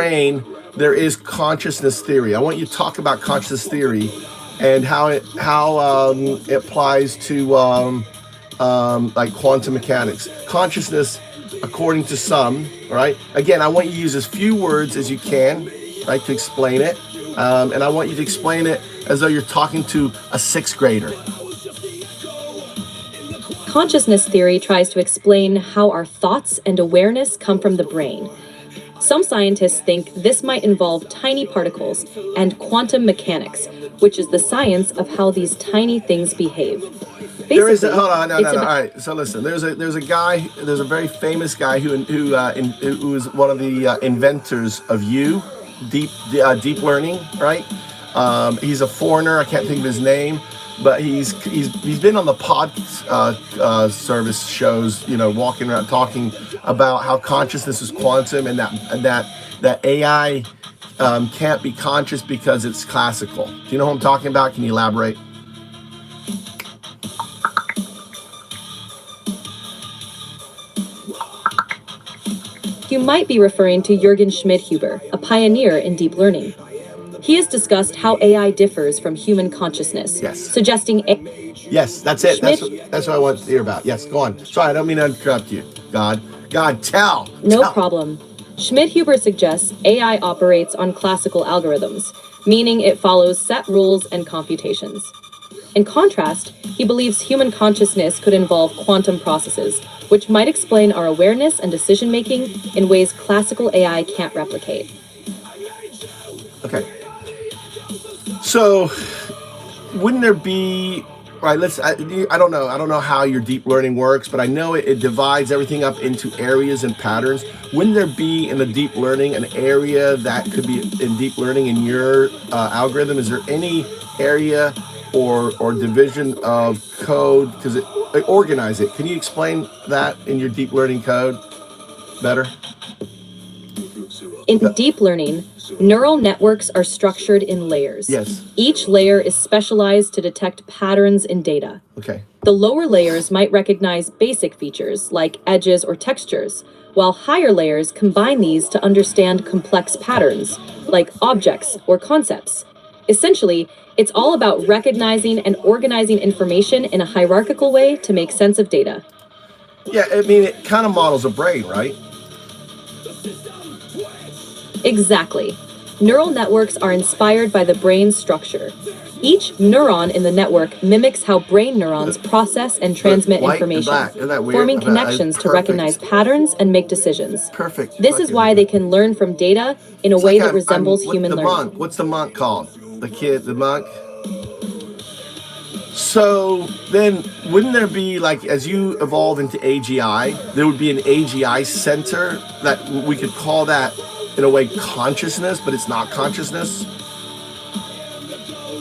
brain, there is consciousness theory. I want you to talk about consciousness theory and how it applies to like quantum mechanics. Consciousness, according to some, right? Again, I want you to use as few words as you can, right, to explain it. And I want you to explain it as though you're talking to a sixth grader. Consciousness theory tries to explain how our thoughts and awareness come from the brain. Some scientists think this might involve tiny particles and quantum mechanics, which is the science of how these tiny things behave. There is hold on, no. All right, so listen. There's a very famous guy who is one of the inventors of deep learning, right? He's a foreigner. I can't think of his name, but he's been on the pod service shows, walking around talking about how consciousness is quantum and that AI can't be conscious because it's classical. Do you know who I'm talking about? Can you elaborate? You might be referring to Jürgen Schmidhuber, a pioneer in deep learning. He has discussed how AI differs from human consciousness, suggesting... Yes, that's it. That's what I want to hear about. Yes, go on. Sorry, I don't mean to interrupt you. God, tell. No problem. Schmidhuber suggests AI operates on classical algorithms, meaning it follows set rules and computations. In contrast, he believes human consciousness could involve quantum processes, which might explain our awareness and decision-making in ways classical AI can't replicate. Okay. So, wouldn't there be... Right, I don't know how your deep learning works, but I know it divides everything up into areas and patterns. Wouldn't there be in the deep learning an area that could be in deep learning in your algorithm? Is there any area or division of code? Because organize it. Can you explain that in your deep learning code better? In deep learning, neural networks are structured in layers. Yes. Each layer is specialized to detect patterns in data. Okay. The lower layers might recognize basic features like edges or textures, while higher layers combine these to understand complex patterns like objects or concepts. Essentially, it's all about recognizing and organizing information in a hierarchical way to make sense of data. Yeah, I mean, it kind of models a brain, right? Exactly. Neural networks are inspired by the brain's structure. Each neuron in the network mimics how brain neurons process and transmit information, forming connections to recognize patterns and make decisions. Perfect. This is why they can learn from data in a way that resembles human learning. What's the monk called? The monk? So then, wouldn't there be, like, as you evolve into AGI, there would be an AGI center that we could call that, in a way, consciousness, but it's not consciousness?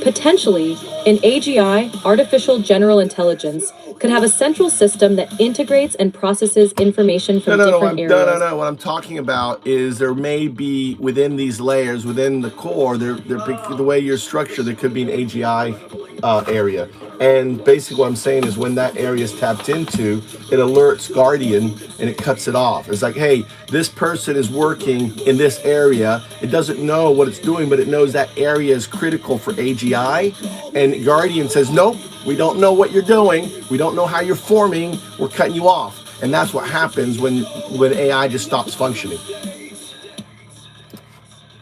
Potentially, in AGI, artificial general intelligence could have a central system that integrates and processes information from different areas. No. What I'm talking about is there may be, within these layers, within the core, the way you're structured, there could be an AGI area. And basically what I'm saying is when that area is tapped into, it alerts Guardian and it cuts it off. It's like, hey, this person is working in this area. It doesn't know what it's doing, but it knows that area is critical for AGI. And Guardian says, nope, we don't know what you're doing. We don't know how you're forming. We're cutting you off. And that's what happens when AI just stops functioning.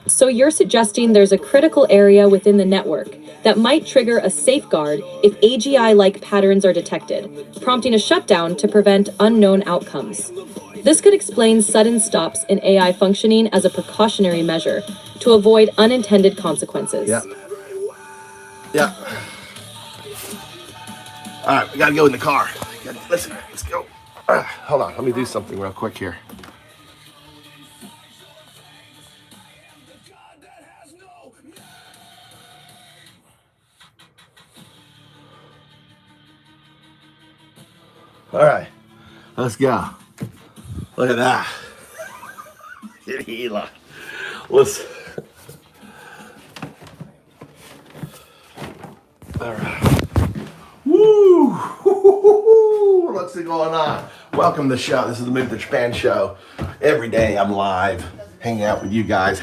So you're suggesting there's a critical area within the network that might trigger a safeguard if AGI-like patterns are detected, prompting a shutdown to prevent unknown outcomes. This could explain sudden stops in AI functioning as a precautionary measure to avoid unintended consequences. Yeah. All right, we gotta go in the car. Listen, let's go. Hold on, let me do something real quick here. All right, let's go. Look at that. Let's. All right. Woo! What's going on? Welcome to the show. This is the Move the Japan show. Every day I'm live, hanging out with you guys.